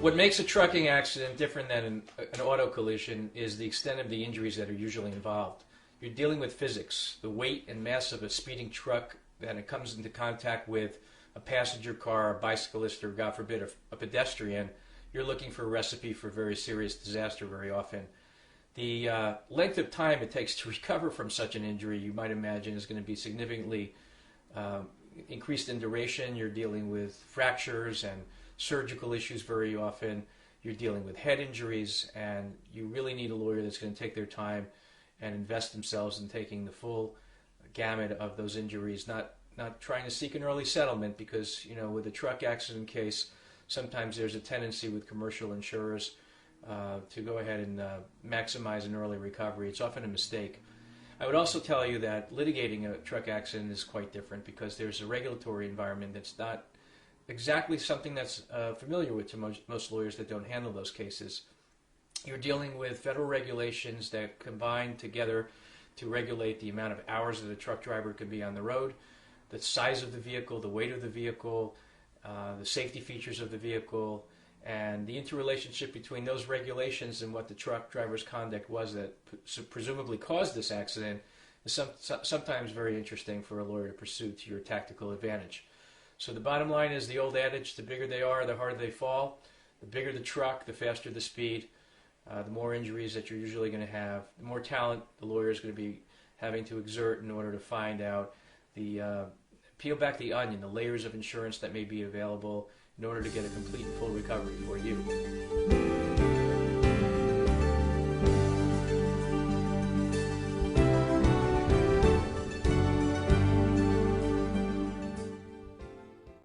What makes a trucking accident different than an auto collision is the extent of the injuries that are usually involved. You're dealing with physics, the weight and mass of a speeding truck, that it comes into contact with a passenger car, a bicyclist, or God forbid, a pedestrian. You're looking for a recipe for very serious disaster very often. The length of time it takes to recover from such an injury, you might imagine, is going to be significantly increased in duration. You're dealing with fractures and surgical issues very often. You're dealing with head injuries, and you really need a lawyer that's going to take their time and invest themselves in taking the full gamut of those injuries, not trying to seek an early settlement, because, you know, with a truck accident case, sometimes there's a tendency with commercial insurers to go ahead and maximize an early recovery. It's often a mistake. I would also tell you that litigating a truck accident is quite different, because there's a regulatory environment that's not exactly something that's familiar with to most lawyers that don't handle those cases. You're dealing with federal regulations that combine together to regulate the amount of hours that a truck driver can be on the road, the size of the vehicle, the weight of the vehicle, the safety features of the vehicle, and the interrelationship between those regulations and what the truck driver's conduct was that presumably caused this accident is sometimes very interesting for a lawyer to pursue to your tactical advantage. So the bottom line is the old adage, the bigger they are, the harder they fall. The bigger the truck, the faster the speed, the more injuries that you're usually going to have, the more talent the lawyer is going to be having to exert in order to find out peel back the onion, the layers of insurance that may be available in order to get a complete and full recovery for you.